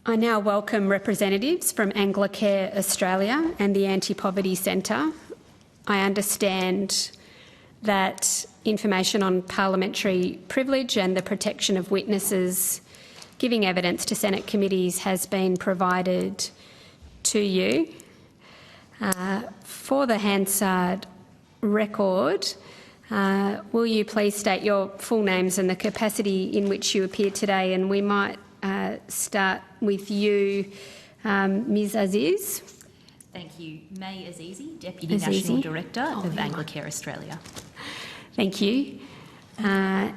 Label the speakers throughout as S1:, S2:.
S1: I now welcome representatives from Anglicare Australia and the Anti-Poverty Centre. I understand that information on parliamentary privilege and the protection of witnesses giving evidence to Senate committees has been provided to you. For the Hansard record, will you please state your full names and the capacity in which you appear today? And we might start with you, Ms Aziz.
S2: Thank you. May Azizi, Deputy National Director of Anglicare Australia.
S1: Thank you. And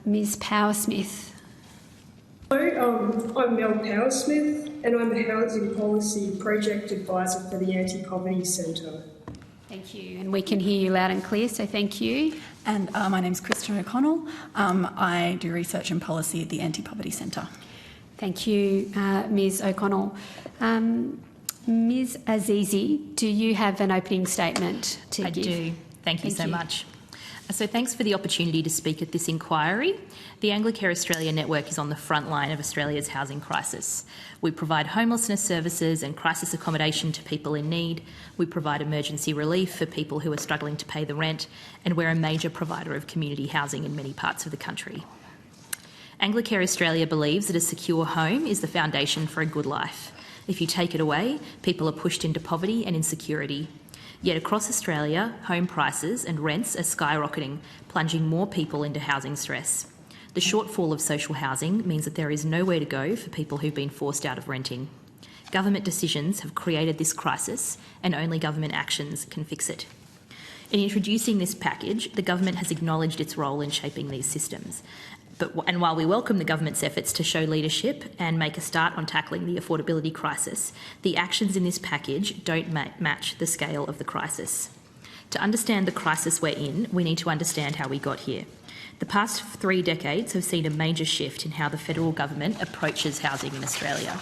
S1: Ms Powersmith.
S3: Hello, I'm Mel Powersmith and I'm the Housing Policy Project Advisor for the Anti-Poverty Centre.
S1: Thank you, and we can hear you loud and clear, so thank you.
S4: And my name's Kristen O'Connell. I do research and policy at the Anti-Poverty Centre.
S1: Thank you, Ms O'Connell. Ms Azizi, do you have an opening statement to give?
S2: I do. Thank you so much. So thanks for the opportunity to speak at this inquiry. The Anglicare Australia network is on the front line of Australia's housing crisis. We provide homelessness services and crisis accommodation to people in need. We provide emergency relief for people who are struggling to pay the rent, and we're a major provider of community housing in many parts of the country. Anglicare Australia believes that a secure home is the foundation for a good life. If you take it away, people are pushed into poverty and insecurity. Yet across Australia, home prices and rents are skyrocketing, plunging more people into housing stress. The shortfall of social housing means that there is nowhere to go for people who've been forced out of renting. Government decisions have created this crisis, and only government actions can fix it. In introducing this package, the government has acknowledged its role in shaping these systems. And while we welcome the government's efforts to show leadership and make a start on tackling the affordability crisis, the actions in this package don't match the scale of the crisis. To understand the crisis we're in, we need to understand how we got here. The past 3 decades have seen a major shift in how the federal government approaches housing in Australia.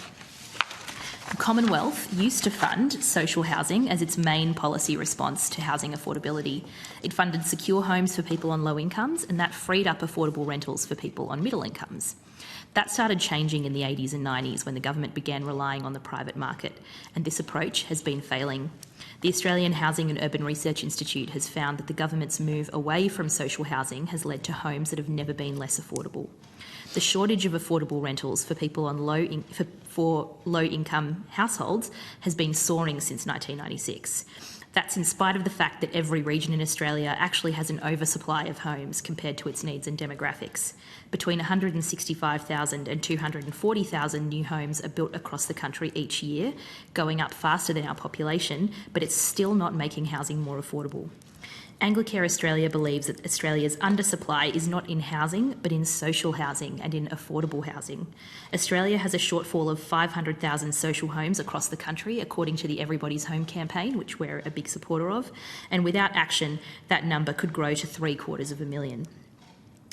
S2: The Commonwealth used to fund social housing as its main policy response to housing affordability. It funded secure homes for people on low incomes, and that freed up affordable rentals for people on middle incomes. That started changing in the 80s and 90s when the government began relying on the private market, and this approach has been failing. The Australian Housing and Urban Research Institute has found that the government's move away from social housing has led to homes that have never been less affordable. The shortage of affordable rentals for people on low-income households has been soaring since 1996. That's in spite of the fact that every region in Australia actually has an oversupply of homes compared to its needs and demographics. Between 165,000 and 240,000 new homes are built across the country each year, going up faster than our population, but it's still not making housing more affordable. Anglicare Australia believes that Australia's undersupply is not in housing, but in social housing and in affordable housing. Australia has a shortfall of 500,000 social homes across the country, according to the Everybody's Home campaign, which we're a big supporter of, and without action, that number could grow to 750,000.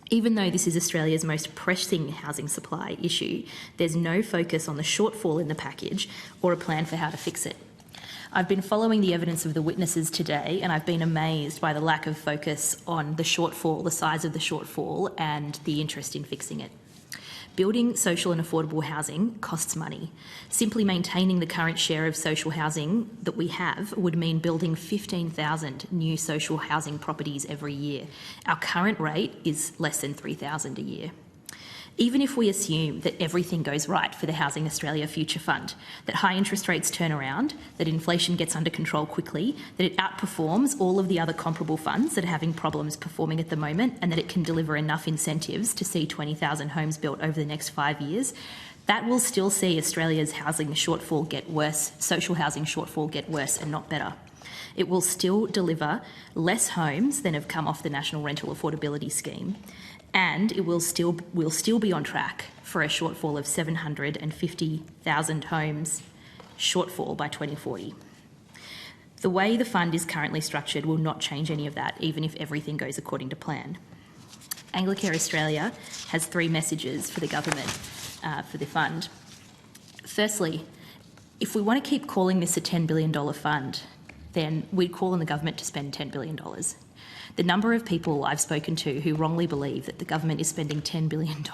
S2: Even though this is Australia's most pressing housing supply issue, there's no focus on the shortfall in the package or a plan for how to fix it. I've been following the evidence of the witnesses today, and I've been amazed by the lack of focus on the shortfall, the size of the shortfall, and the interest in fixing it. Building social and affordable housing costs money. Simply maintaining the current share of social housing that we have would mean building 15,000 new social housing properties every year. Our current rate is less than 3,000 a year. Even if we assume that everything goes right for the Housing Australia Future Fund, that high interest rates turn around, that inflation gets under control quickly, that it outperforms all of the other comparable funds that are having problems performing at the moment, and that it can deliver enough incentives to see 20,000 homes built over the next 5 years, that will still see Australia's housing shortfall get worse, social housing shortfall get worse and not better. It will still deliver less homes than have come off the National Rental Affordability Scheme, and it will still be on track for a shortfall of 750,000 homes shortfall by 2040. The way the fund is currently structured will not change any of that, even if everything goes according to plan. Anglicare Australia has 3 messages for the government for the fund. Firstly, if we want to keep calling this a $10 billion fund, then we'd call on the government to spend $10 billion. The number of people I've spoken to who wrongly believe that the government is spending $10 billion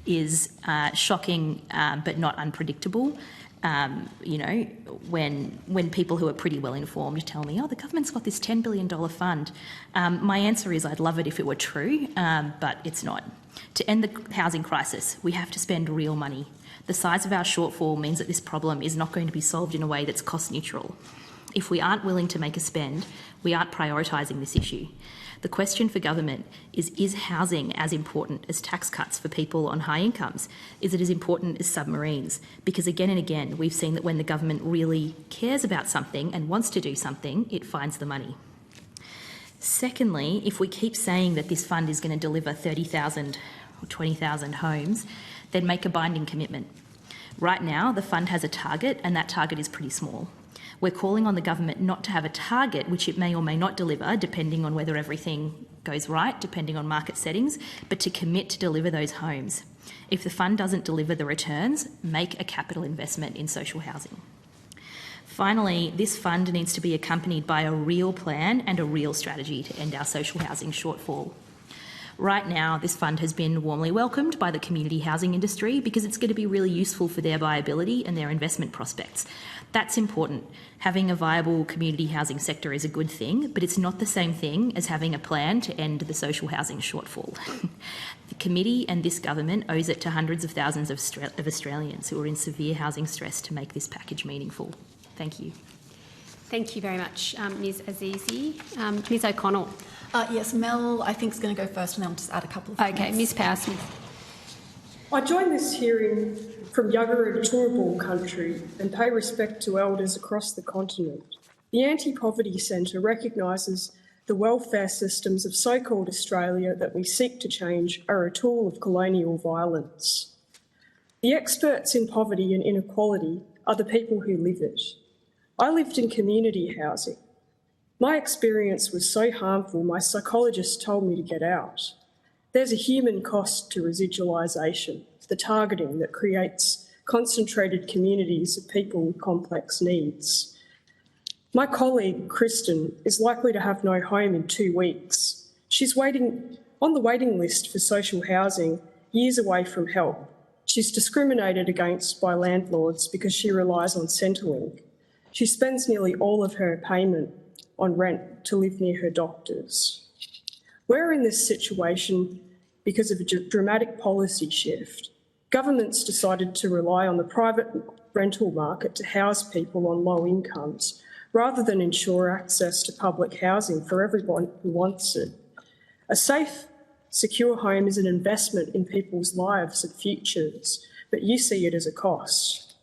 S2: is shocking but not unpredictable. When people who are pretty well informed tell me, oh, the government's got this $10 billion fund, my answer is I'd love it if it were true, but it's not. To end the housing crisis, we have to spend real money. The size of our shortfall means that this problem is not going to be solved in a way that's cost neutral. If we aren't willing to make a spend, we aren't prioritising this issue. The question for government is housing as important as tax cuts for people on high incomes? Is it as important as submarines? Because again and again, we've seen that when the government really cares about something and wants to do something, it finds the money. Secondly, if we keep saying that this fund is going to deliver 30,000 or 20,000 homes, then make a binding commitment. Right now, the fund has a target, and that target is pretty small. We're calling on the government not to have a target, which it may or may not deliver, depending on whether everything goes right, depending on market settings, but to commit to deliver those homes. If the fund doesn't deliver the returns, make a capital investment in social housing. Finally, this fund needs to be accompanied by a real plan and a real strategy to end our social housing shortfall. Right now, this fund has been warmly welcomed by the community housing industry because it's going to be really useful for their viability and their investment prospects. That's important. Having a viable community housing sector is a good thing, but it's not the same thing as having a plan to end the social housing shortfall. The committee and this government owes it to hundreds of thousands of Australians who are in severe housing stress to make this package meaningful. Thank you.
S1: Thank you very much, Ms Azizi. Ms O'Connell.
S4: Yes, Mel, I think, is going to go first, and then I'll just add a couple of comments.
S1: Okay, Ms Powersmith.
S3: I join this hearing from Yagara Turrbal country and pay respect to elders across the continent. The Anti-Poverty Centre recognises the welfare systems of so-called Australia that we seek to change are a tool of colonial violence. The experts in poverty and inequality are the people who live it. I lived in community housing. My experience was so harmful, my psychologist told me to get out. There's a human cost to residualisation, the targeting that creates concentrated communities of people with complex needs. My colleague, Kristen, is likely to have no home in 2 weeks. She's waiting on the waiting list for social housing, years away from help. She's discriminated against by landlords because she relies on Centrelink. She spends nearly all of her payment on rent to live near her doctors. We're in this situation because of a dramatic policy shift. Governments decided to rely on the private rental market to house people on low incomes, rather than ensure access to public housing for everyone who wants it. A safe, secure home is an investment in people's lives and futures, but you see it as a cost.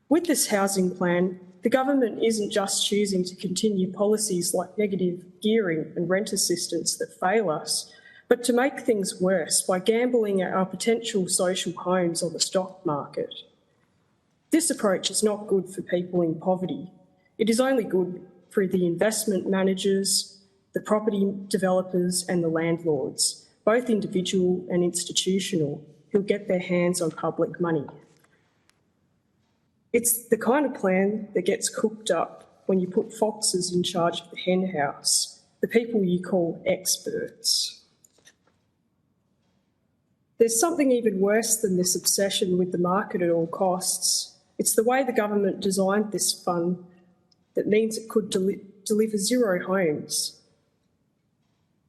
S3: With this housing plan, the government isn't just choosing to continue policies like negative gearing and rent assistance that fail us, but to make things worse by gambling our potential social homes on the stock market. This approach is not good for people in poverty. It is only good for the investment managers, the property developers and the landlords, both individual and institutional, who'll get their hands on public money. It's the kind of plan that gets cooked up when you put foxes in charge of the hen house, the people you call experts. There's something even worse than this obsession with the market at all costs. It's the way the government designed this fund that means it could deliver 0 homes.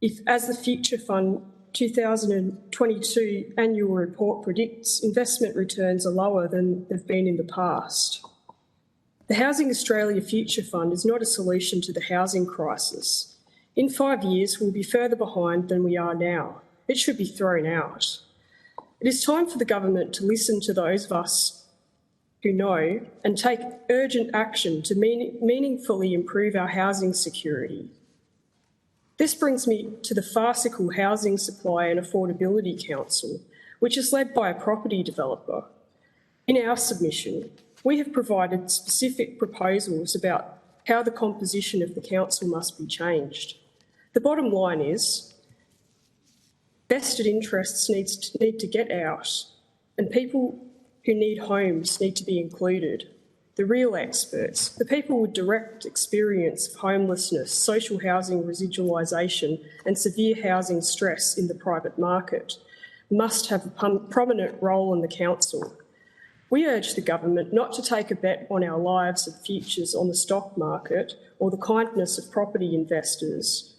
S3: If, as the Future Fund 2022 annual report predicts, investment returns are lower than they've been in the past. The Housing Australia Future Fund is not a solution to the housing crisis. In 5 years, we'll be further behind than we are now. It should be thrown out. It is time for the government to listen to those of us who know and take urgent action to meaningfully improve our housing security. This brings me to the farcical Housing Supply and Affordability Council, which is led by a property developer. In our submission, we have provided specific proposals about how the composition of the council must be changed. The bottom line is vested interests need to get out, and people who need homes need to be included. the real experts, the people with direct experience of homelessness, social housing residualisation and severe housing stress in the private market, must have a prominent role in the council. We urge the government not to take a bet on our lives and futures on the stock market or the kindness of property investors.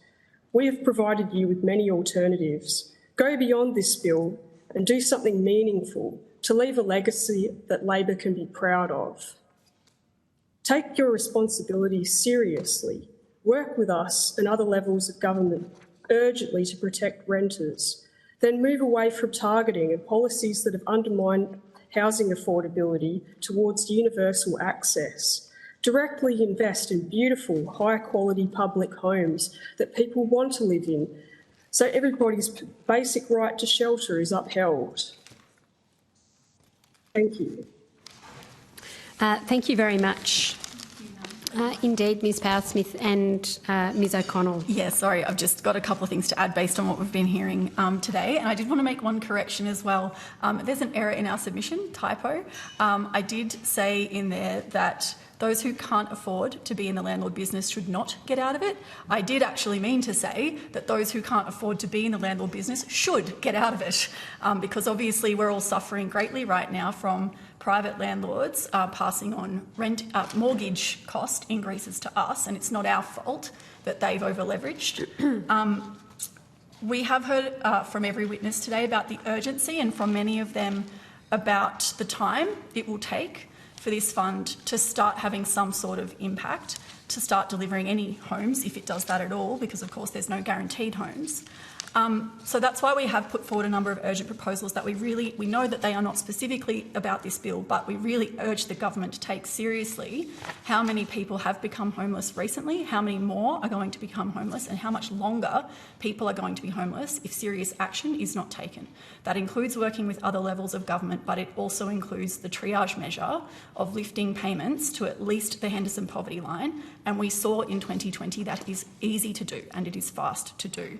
S3: We have provided you with many alternatives. Go beyond this bill and do something meaningful to leave a legacy that Labor can be proud of. Take your responsibilities seriously. Work with us and other levels of government urgently to protect renters. Then move away from targeting and policies that have undermined housing affordability towards universal access. Directly invest in beautiful, high-quality public homes that people want to live in, so everybody's basic right to shelter is upheld. Thank you.
S1: Thank you very much. Indeed, Ms Powell-Smith and Ms O'Connell.
S4: Yeah, sorry, I've just got a couple of things to add based on what we've been hearing today. And I did want to make one correction as well. There's an error in our submission, typo. I did say in there that those who can't afford to be in the landlord business should not get out of it. I did actually mean to say that those who can't afford to be in the landlord business should get out of it, because obviously we're all suffering greatly right now from private landlords passing on mortgage cost increases to us, and it's not our fault that they've over-leveraged. We have heard from every witness today about the urgency, and from many of them about the time it will take for this fund to start having some sort of impact, to start delivering any homes, if it does that at all, because of course there's no guaranteed homes. So that's why we have put forward a number of urgent proposals that we know that they are not specifically about this bill, but we really urge the government to take seriously how many people have become homeless recently, how many more are going to become homeless, and how much longer people are going to be homeless if serious action is not taken. That includes working with other levels of government, but it also includes the triage measure of lifting payments to at least the Henderson poverty line, and we saw in 2020 that it is easy to do and it is fast to do.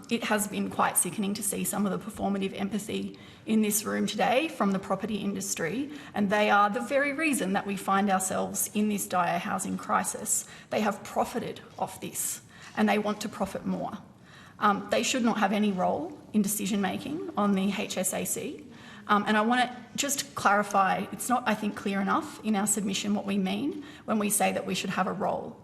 S4: It has been quite sickening to see some of the performative empathy in this room today from the property industry, and they are the very reason that we find ourselves in this dire housing crisis. They have profited off this, and they want to profit more. They should not have any role in decision-making on the HSAC. And I want to just clarify, it's not, I think, clear enough in our submission what we mean when we say that we should have a role.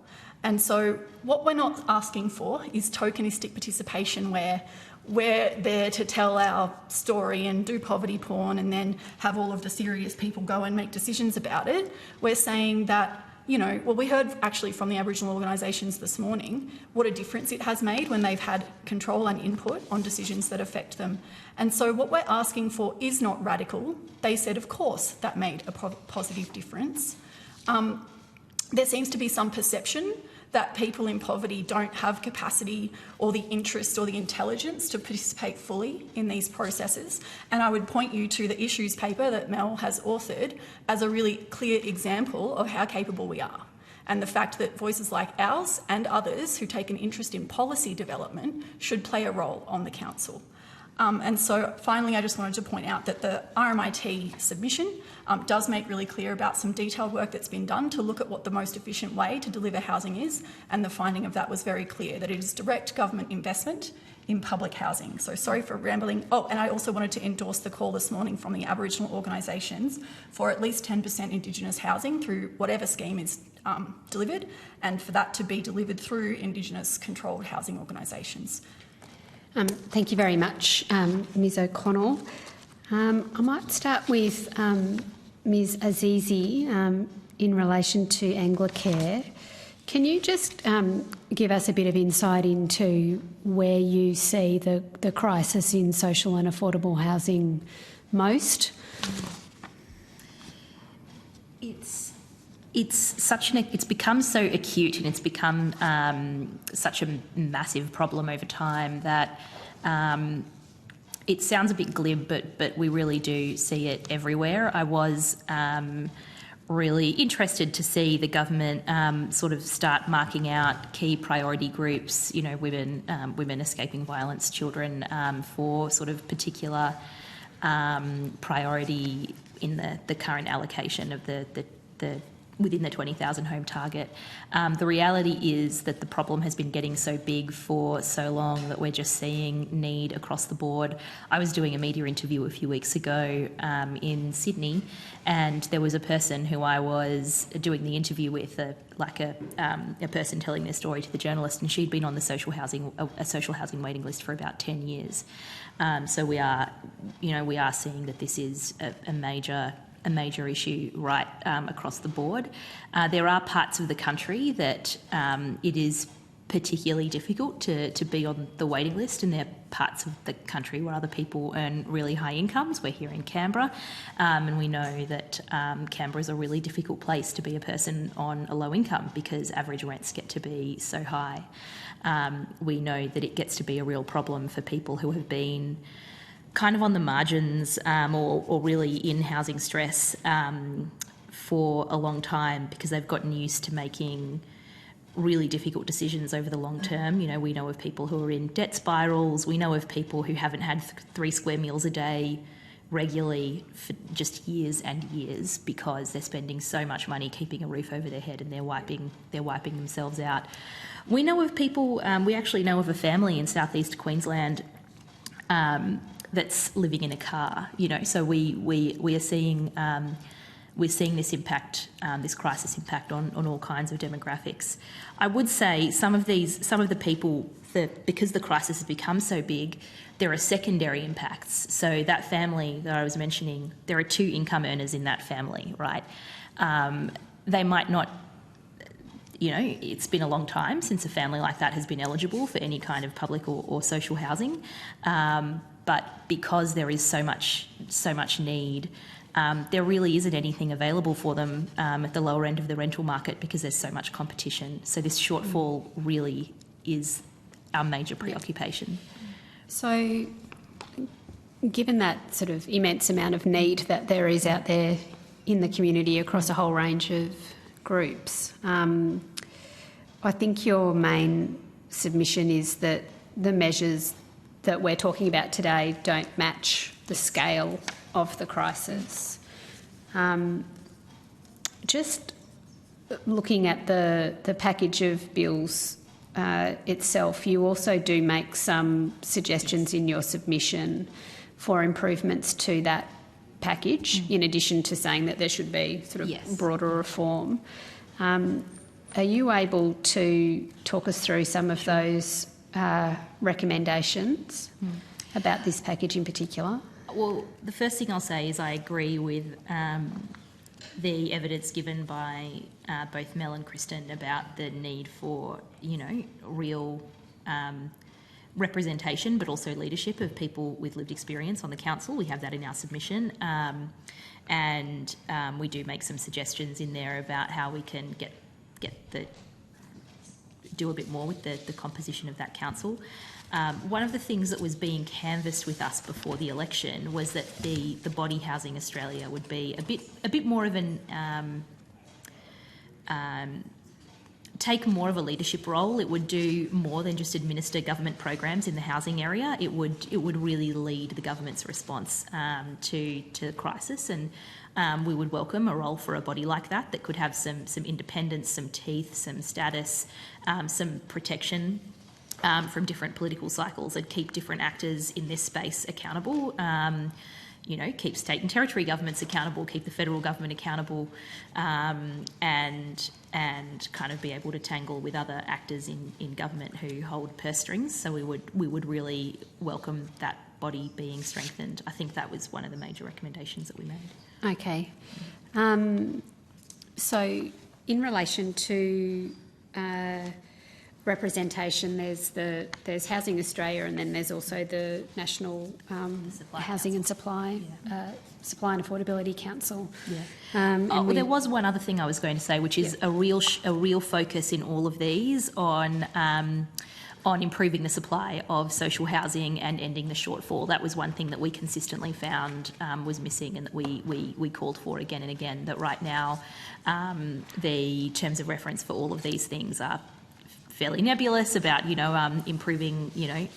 S4: And so what we're not asking for is tokenistic participation where we're there to tell our story and do poverty porn and then have all of the serious people go and make decisions about it. We're saying that, well, we heard actually from the Aboriginal organisations this morning what a difference it has made when they've had control and input on decisions that affect them. And so what we're asking for is not radical. They said, of course, that made a positive difference. There seems to be some perception that people in poverty don't have capacity or the interest or the intelligence to participate fully in these processes. And I would point you to the issues paper that Mel has authored as a really clear example of how capable we are. And the fact that voices like ours and others who take an interest in policy development should play a role on the council. And so finally, I just wanted to point out that the RMIT submission does make really clear about some detailed work that's been done to look at what the most efficient way to deliver housing is, and the finding of that was very clear, that it is direct government investment in public housing. So sorry for rambling. Oh, and I also wanted to endorse the call this morning from the Aboriginal organisations for at least 10% Indigenous housing through whatever scheme is delivered, and for that to be delivered through Indigenous controlled housing organisations.
S1: Thank you very much, Ms O'Connell. I might start with Ms Azizi in relation to Anglicare. Can you just give us a bit of insight into where you see the crisis in social and affordable housing most?
S2: It's become so acute and it's become such a massive problem over time that it sounds a bit glib, but we really do see it everywhere. I was really interested to see the government sort of start marking out key priority groups, women escaping violence, children, for sort of particular priority in the current allocation of the within the 20,000 home target. The reality is that the problem has been getting so big for so long that we're just seeing need across the board. I was doing a media interview a few weeks ago in Sydney, and there was a person who I was doing the interview with, a person telling their story to the journalist, and she'd been on the social housing waiting list for about 10 years. So we are seeing that this is a major issue right across the board. There are parts of the country that it is particularly difficult to be on the waiting list, and there are parts of the country where other people earn really high incomes. We're here in Canberra, and we know that Canberra is a really difficult place to be a person on a low income because average rents get to be so high. We know that it gets to be a real problem for people who have been kind of on the margins or really in housing stress for a long time because they've gotten used to making really difficult decisions over the long term. You know, we know of people who are in debt spirals. We know of people who haven't had 3 square meals a day regularly for just years and years because they're spending so much money keeping a roof over their head and they're wiping themselves out. We know of people, we actually know of a family in southeast Queensland that's living in a car, you know. So we are seeing this impact, this crisis impact on all kinds of demographics. I would say some of the people, because the crisis has become so big, there are secondary impacts. So that family that I was mentioning, there are 2 income earners in that family, right? They might not. You know, it's been a long time since a family like that has been eligible for any kind of public or social housing. But because there is so much need, there really isn't anything available for them at the lower end of the rental market because there's so much competition. So this shortfall really is our major preoccupation.
S1: So given that sort of immense amount of need that there is out there in the community across a whole range of groups, I think your main submission is that the measures that we're talking about today don't match the scale of the crisis. Just looking at the package of bills itself, you also do make some suggestions in your submission for improvements to that package, in addition to saying that there should be sort of broader reform. Are you able to talk us through some of those recommendations about this package in particular?
S2: Well, the first thing I'll say is I agree with the evidence given by both Mel and Kristen about the need for, you know, real representation but also leadership of people with lived experience on the council. We have that in our submission. And we do make some suggestions in there about how we can do a bit more with the composition of that council. One of the things that was being canvassed with us before the election was that the body Housing Australia would be a bit more of an take more of a leadership role. It would do more than just administer government programs in the housing area. It would really lead the government's response to the crisis, and we would welcome a role for a body like that could have some independence, some teeth, some status, some protection from different political cycles, and keep different actors in this space accountable. You know, keep state and territory governments accountable, keep the federal government accountable, and kind of be able to tangle with other actors in government who hold purse strings. So we would really welcome that body being strengthened. I think that was one of the major recommendations that we made.
S1: Okay. So in relation to representation, there's Housing Australia, and then there's also the National Housing and Supply and Affordability Council.
S2: Yeah. There was one other thing I was going to say, which is a real focus in all of these on improving the supply of social housing and ending the shortfall. That was one thing that we consistently found was missing, and that we called for again and again. That right now the terms of reference for all of these things are fairly nebulous about, improving,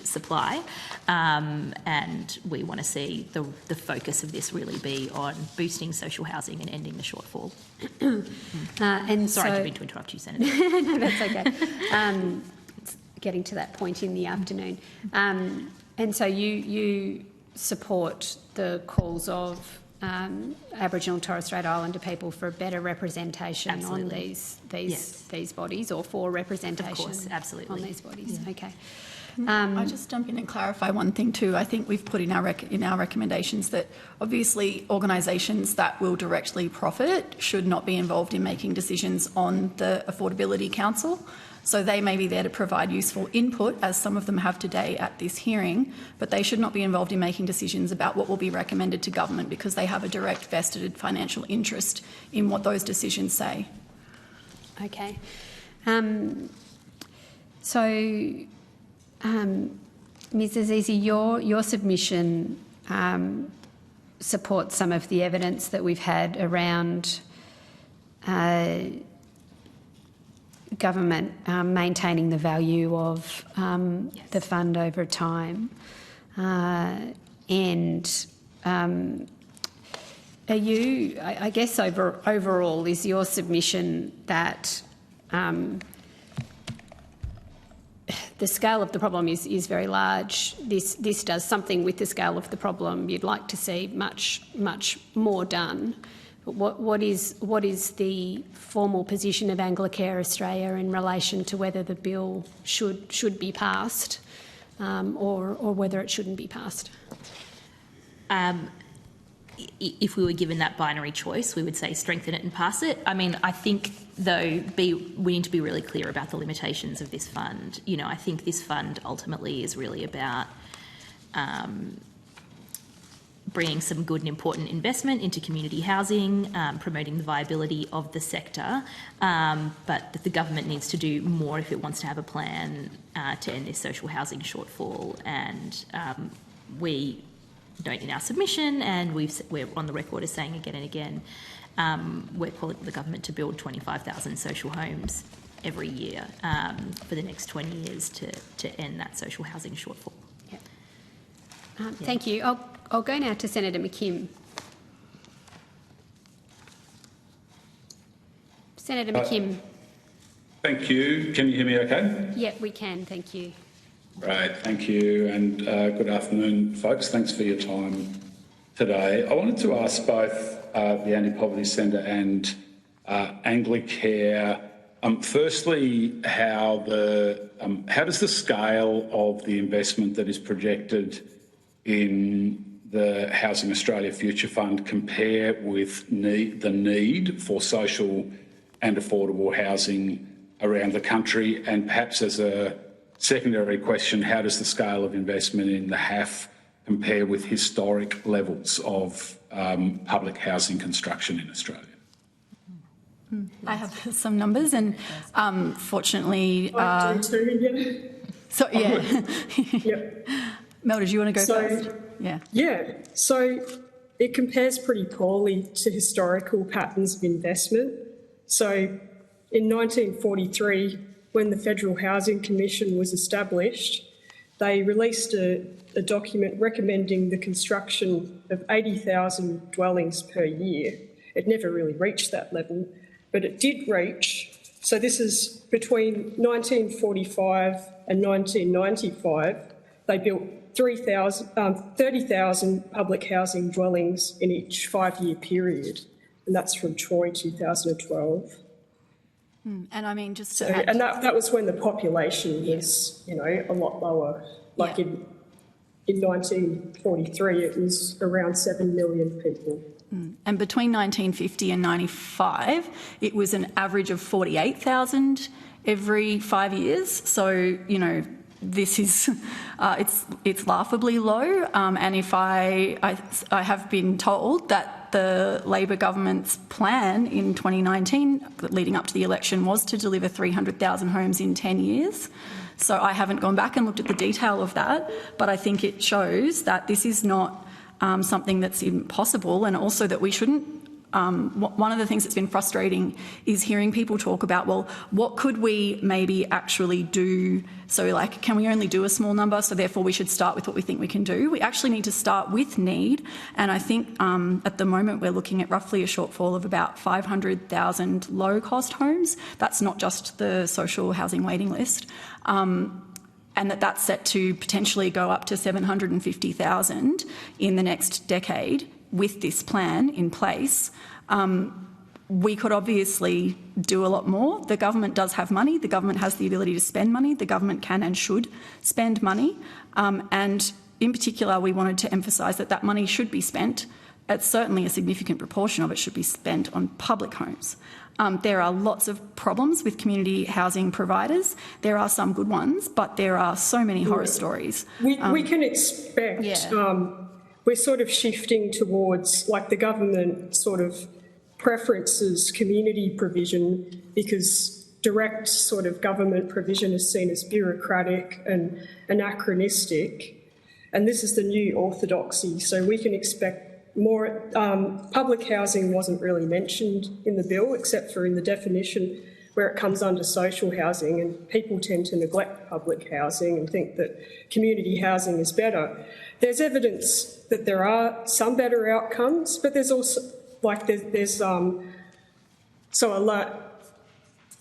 S2: supply. And we want to see the focus of this really be on boosting social housing and ending the shortfall.
S1: And
S2: Sorry, I
S1: so,
S2: didn't mean to interrupt you, Senator.
S1: no, that's okay. It's getting to that point in the afternoon. And so you support the calls of Aboriginal and Torres Strait Islander people for better representation
S2: Absolutely.
S1: on these bodies, or for representation
S2: Of course, absolutely.
S1: on these bodies. Yeah. Okay.
S4: I just jump in and clarify one thing too. I think we've put in our recommendations that obviously organisations that will directly profit should not be involved in making decisions on the Affordability Council. So they may be there to provide useful input, as some of them have today at this hearing, but they should not be involved in making decisions about what will be recommended to government, because they have a direct vested financial interest in what those decisions say.
S1: Okay. Ms Azizi, your submission supports some of the evidence that we've had around government maintaining the value of the fund over time. And are you, I guess overall, is your submission that the scale of the problem is very large? This does something with the scale of the problem. You'd like to see much more done. But what is the formal position of Anglicare Australia in relation to whether the bill should be passed, or whether it shouldn't be passed?
S2: If we were given that binary choice, we would say strengthen it and pass it. I mean, I think, though, we need to be really clear about the limitations of this fund. I think this fund ultimately is really about bringing some good and important investment into community housing, promoting the viability of the sector, but that the government needs to do more if it wants to have a plan to end this social housing shortfall. And we note in our submission, and we're on the record as saying again and again, we're calling for the government to build 25,000 social homes every year for the next 20 years to end that social housing shortfall.
S1: Yep. Thank you. I'll go now to Senator McKim. Senator McKim.
S5: Thank you. Can you hear me okay?
S1: Yeah, we can. Thank you.
S5: Great, thank you, and good afternoon, folks. Thanks for your time today. I wanted to ask both the Anti-Poverty Centre and Anglicare, firstly, how does the scale of the investment that is projected in the Housing Australia Future Fund compare with the need for social and affordable housing around the country? And perhaps as a secondary question, how does the scale of investment in the HAF compare with historic levels of public housing construction in Australia?
S4: I have some numbers, and fortunately, so yeah.
S3: Yep.
S4: Mel, did you want to go first?
S3: Yeah. So it compares pretty poorly to historical patterns of investment. So in 1943, when the Federal Housing Commission was established, they released a document recommending the construction of 80,000 dwellings per year. It never really reached that level, but it did reach. So this is between 1945 and 1995. They built 30,000 public housing dwellings in each 5-year period, and that's from Troy 2012.
S4: And I mean, just to
S3: So,
S4: add,
S3: and that was when the population was, a lot lower. Like in 1943, it was around 7 million people.
S4: and between 1950 and 95, it was an average of 48,000 every 5 years. So, this is it's laughably low. And if I have been told that the Labor government's plan in 2019, leading up to the election, was to deliver 300,000 homes in 10 years. So I haven't gone back and looked at the detail of that, but I think it shows that this is not something that's impossible, and also that we shouldn't One of the things that's been frustrating is hearing people talk about, well, what could we maybe actually do? So, like, can we only do a small number, so therefore we should start with what we think we can do? We actually need to start with need, and I think at the moment we're looking at roughly a shortfall of about 500,000 low-cost homes. That's not just the social housing waiting list. And that's set to potentially go up to 750,000 in the next decade with this plan in place. We could obviously do a lot more. The government does have money. The government has the ability to spend money. The government can and should spend money. And in particular, we wanted to emphasise that that money should be spent. Certainly a significant proportion of it should be spent on public homes. There are lots of problems with community housing providers. There are some good ones, but there are so many horror stories.
S3: We can expect, we're sort of shifting towards, like, the government sort of preferences community provision because direct sort of government provision is seen as bureaucratic and anachronistic. And this is the new orthodoxy, so we can expect more. Public housing wasn't really mentioned in the bill except for in the definition where it comes under social housing, and people tend to neglect public housing and think that community housing is better. There's evidence that there are some better outcomes, but there's also, like,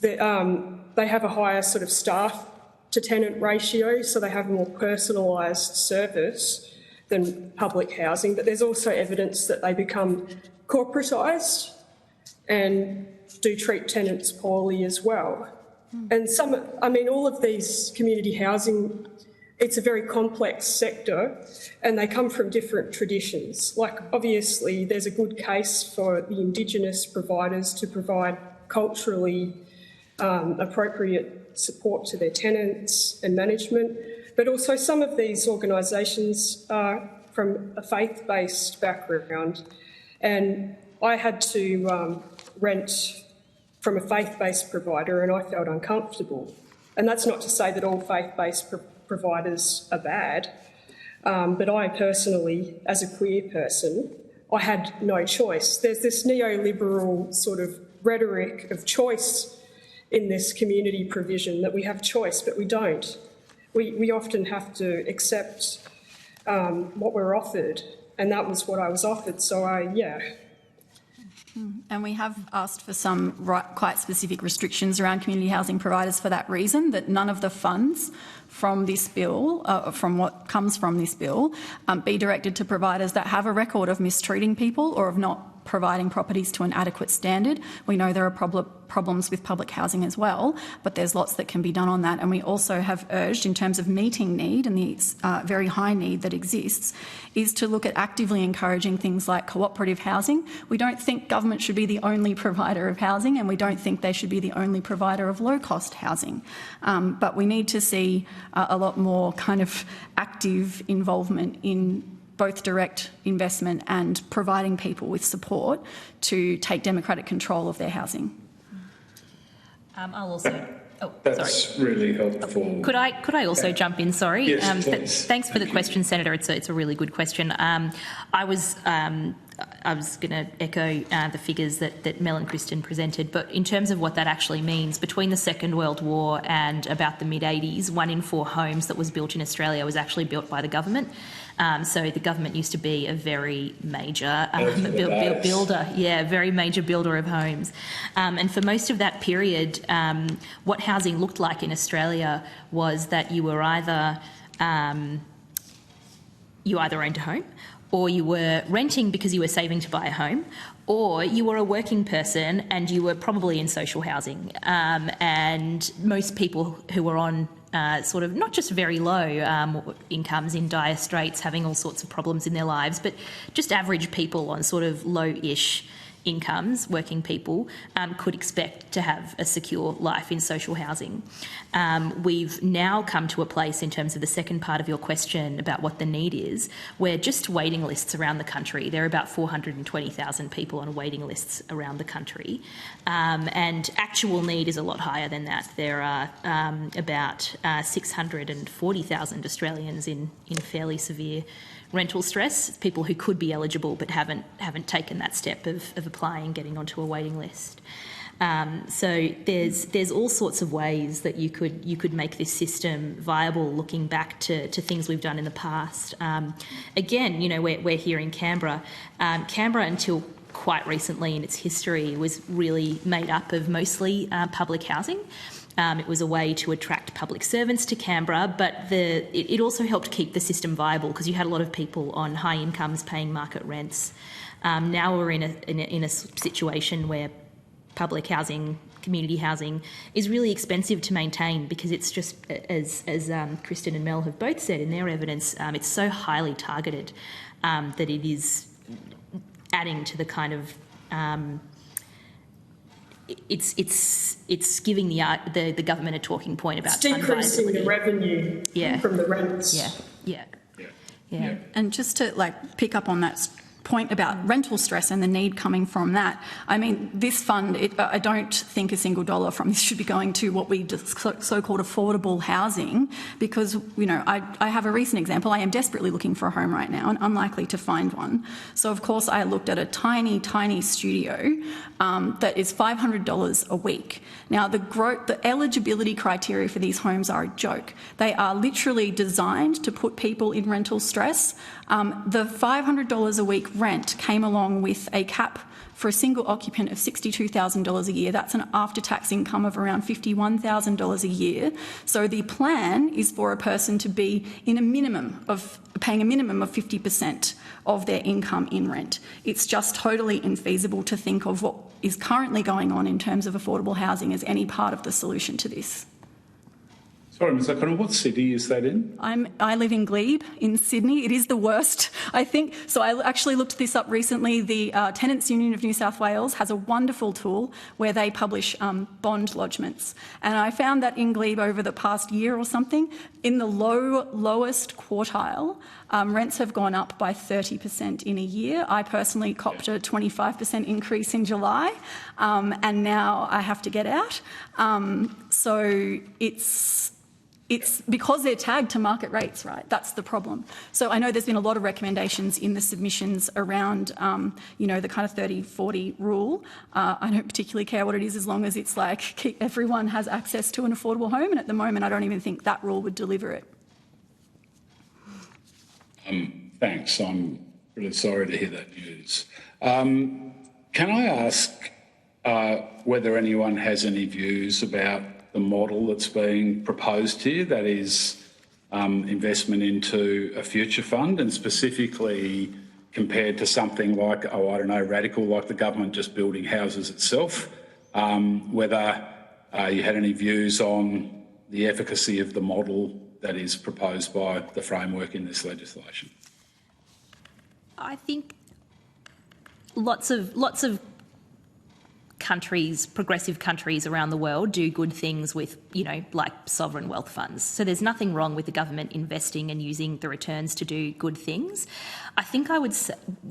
S3: they have a higher sort of staff to tenant ratio, so they have a more personalised service than public housing, but there's also evidence that they become corporatised and do treat tenants poorly as well. And all of these community housing, it's a very complex sector and they come from different traditions. Like, obviously, there's a good case for the Indigenous providers to provide culturally appropriate support to their tenants and management, but also some of these organisations are from a faith-based background, and I had to rent from a faith-based provider and I felt uncomfortable. And that's not to say that all faith-based providers are bad, but I personally, as a queer person, I had no choice. There's this neoliberal sort of rhetoric of choice in this community provision, that we have choice, but we don't. We often have to accept what we're offered, and that was what I was offered, so
S4: And we have asked for some quite specific restrictions around community housing providers for that reason, that none of the funds from this bill, from what comes from this bill, be directed to providers that have a record of mistreating people or of not providing properties to an adequate standard. We know there are problems with public housing as well, but there's lots that can be done on that. And we also have urged, in terms of meeting need and the very high need that exists, is to look at actively encouraging things like cooperative housing. We don't think government should be the only provider of housing, and we don't think they should be the only provider of low-cost housing. But we need to see a lot more kind of active involvement in both direct investment and providing people with support to take democratic control of their housing.
S2: I'll also...
S5: That's really helpful.
S2: Could I also jump in? Sorry.
S5: Yes, please.
S2: Thanks for the question, Senator. It's a really good question. I was going to echo the figures that Mel and Kristen presented, but in terms of what that actually means, between the Second World War and about the mid-80s, 1 in 4 homes that was built in Australia was actually built by the government. So the government used to be a very major builder, very major builder of homes. And for most of that period, what housing looked like in Australia was that you were either owned a home, or you were renting because you were saving to buy a home, or you were a working person and you were probably in social housing. And most people who were on sort of not just very low incomes, in dire straits, having all sorts of problems in their lives, but just average people on sort of low-ish incomes, working people, could expect to have a secure life in social housing. We've now come to a place, in terms of the second part of your question about what the need is, where just waiting lists around the country, there are about 420,000 people on waiting lists around the country, and actual need is a lot higher than that. There are about 640,000 Australians in fairly severe rental stress, people who could be eligible but haven't taken that step of apply and getting onto a waiting list. So there's all sorts of ways that you could make this system viable, looking back to things we've done in the past. Again, you know, we're here in Canberra. Canberra, until quite recently in its history, was really made up of mostly public housing. It was a way to attract public servants to Canberra, but it also helped keep the system viable because you had a lot of people on high incomes paying market rents. Now we're in a situation where public housing, community housing, is really expensive to maintain because it's just, as Kristen and Mel have both said in their evidence, it's so highly targeted that it is adding to the kind of it's giving the government a talking point about
S3: it's decreasing the revenue from the rents.
S2: Yeah.
S4: And just to pick up on that point about rental stress and the need coming from that, I mean, this fund, I don't think a single dollar from this should be going to what we so-called affordable housing, because, you know, I have a recent example. I am desperately looking for a home right now and unlikely to find one. So, of course, I looked at a tiny, tiny studio that is $500 a week. Now, the eligibility criteria for these homes are a joke. They are literally designed to put people in rental stress. The $500 a week rent came along with a cap for a single occupant of $62,000 a year. That's an after-tax income of around $51,000 a year. So the plan is for a person to be paying a minimum of 50% of their income in rent. It's just totally infeasible to think of what is currently going on in terms of affordable housing as any part of the solution to this.
S5: Sorry, Ms. O'Connor, what city is that in?
S4: I live in Glebe in Sydney. It is the worst, I think. So I actually looked this up recently. The Tenants Union of New South Wales has a wonderful tool where they publish bond lodgements. And I found that in Glebe over the past year or something, in the lowest quartile, rents have gone up by 30% in a year. I personally copped a 25% increase in July, and now I have to get out. So it's because they're tagged to market rates, right? That's the problem. So I know there's been a lot of recommendations in the submissions around, the kind of 30-40 rule. I don't particularly care what it is as long as it's everyone has access to an affordable home. And at the moment, I don't even think that rule would deliver it.
S5: Thanks. I'm really sorry to hear that news. Can I ask whether anyone has any views about the model that's being proposed here, that is investment into a future fund, and specifically compared to something like, radical, like the government just building houses itself, whether you had any views on the efficacy of the model that is proposed by the framework in this legislation?
S2: I think lots of countries, progressive countries around the world, do good things with, like sovereign wealth funds. So there's nothing wrong with the government investing and using the returns to do good things. I think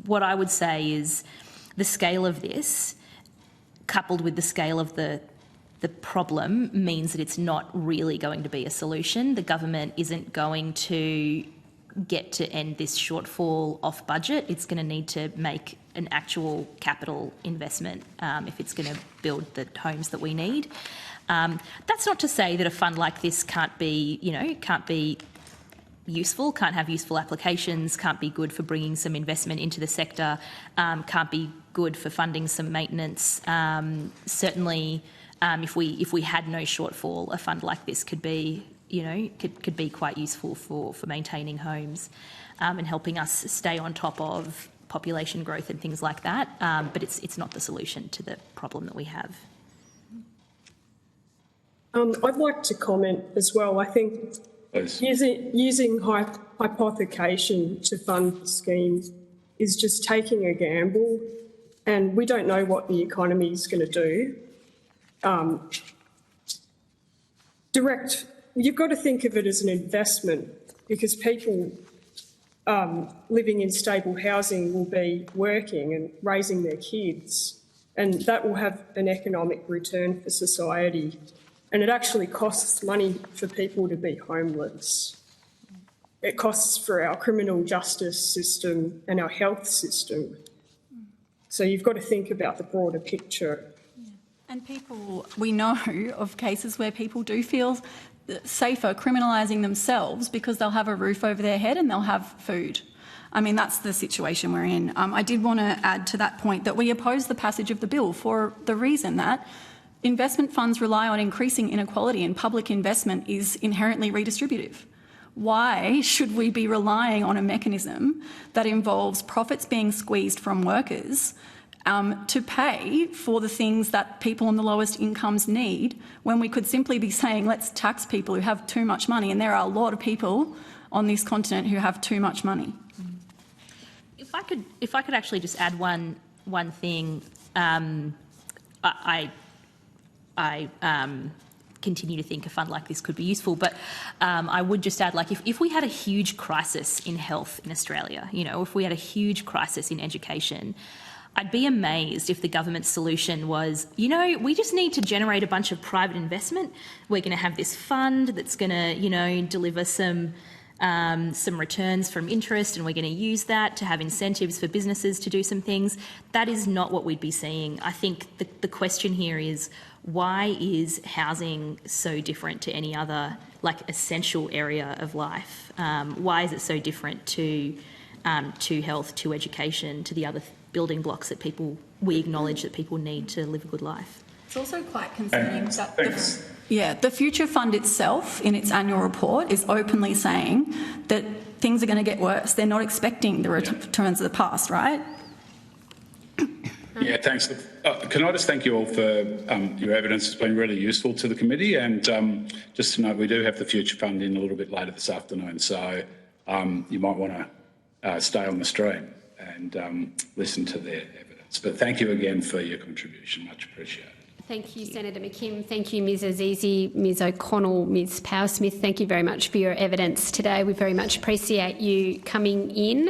S2: what I would say is the scale of this, coupled with the scale of the problem, means that it's not really going to be a solution. The government isn't going to get to end this shortfall off budget. It's going to need to make an actual capital investment if it's going to build the homes that we need. That's not to say that a fund like this can't be useful, can't have useful applications, can't be good for bringing some investment into the sector, can't be good for funding some maintenance. Certainly, if we had no shortfall, a fund like this could be quite useful for maintaining homes and helping us stay on top of population growth and things like that. But it's not the solution to the problem that we have.
S3: I'd like to comment as well. I think using hypothecation to fund the scheme is just taking a gamble, and we don't know what the economy is going to do. You've got to think of it as an investment, because people living in stable housing will be working and raising their kids, and that will have an economic return for society. And it actually costs money for people to be homeless. It costs for our criminal justice system and our health system. So you've got to think about the broader picture.
S4: And people, we know of cases where people do feel safer criminalising themselves because they'll have a roof over their head and they'll have food. I mean, that's the situation we're in. I did want to add to that point that we oppose the passage of the bill for the reason that investment funds rely on increasing inequality and public investment is inherently redistributive. Why should we be relying on a mechanism that involves profits being squeezed from workers to pay for the things that people on the lowest incomes need, when we could simply be saying, let's tax people who have too much money? And there are a lot of people on this continent who have too much money.
S2: If I could actually just add one thing, I continue to think a fund like this could be useful, but I would just add, like, if we had a huge crisis in health in Australia, you know, if we had a huge crisis in education, I'd be amazed if the government's solution was, you know, we just need to generate a bunch of private investment. We're going to have this fund that's going to, you know, deliver some returns from interest, and we're going to use that to have incentives for businesses to do some things. That is not what we'd be seeing. I think the question here is, why is housing so different to any other, like, essential area of life? Why is it so different to health, to education, to the other building blocks that we acknowledge that people need to live a good life?
S4: It's also quite concerning that the Future Fund itself, in its annual report, is openly saying that things are going to get worse. They're not expecting the returns of the past, right?
S5: Yeah, thanks. Can I just thank you all for your evidence? It's been really useful to the committee. And just to note, we do have the Future Fund in a little bit later this afternoon, so you might want to stay on the stream and listen to their evidence. But thank you again for your contribution. Much appreciated.
S1: Thank you, Senator McKim. Thank you, Ms Azizi, Ms O'Connell, Ms Powersmith. Thank you very much for your evidence today. We very much appreciate you coming in.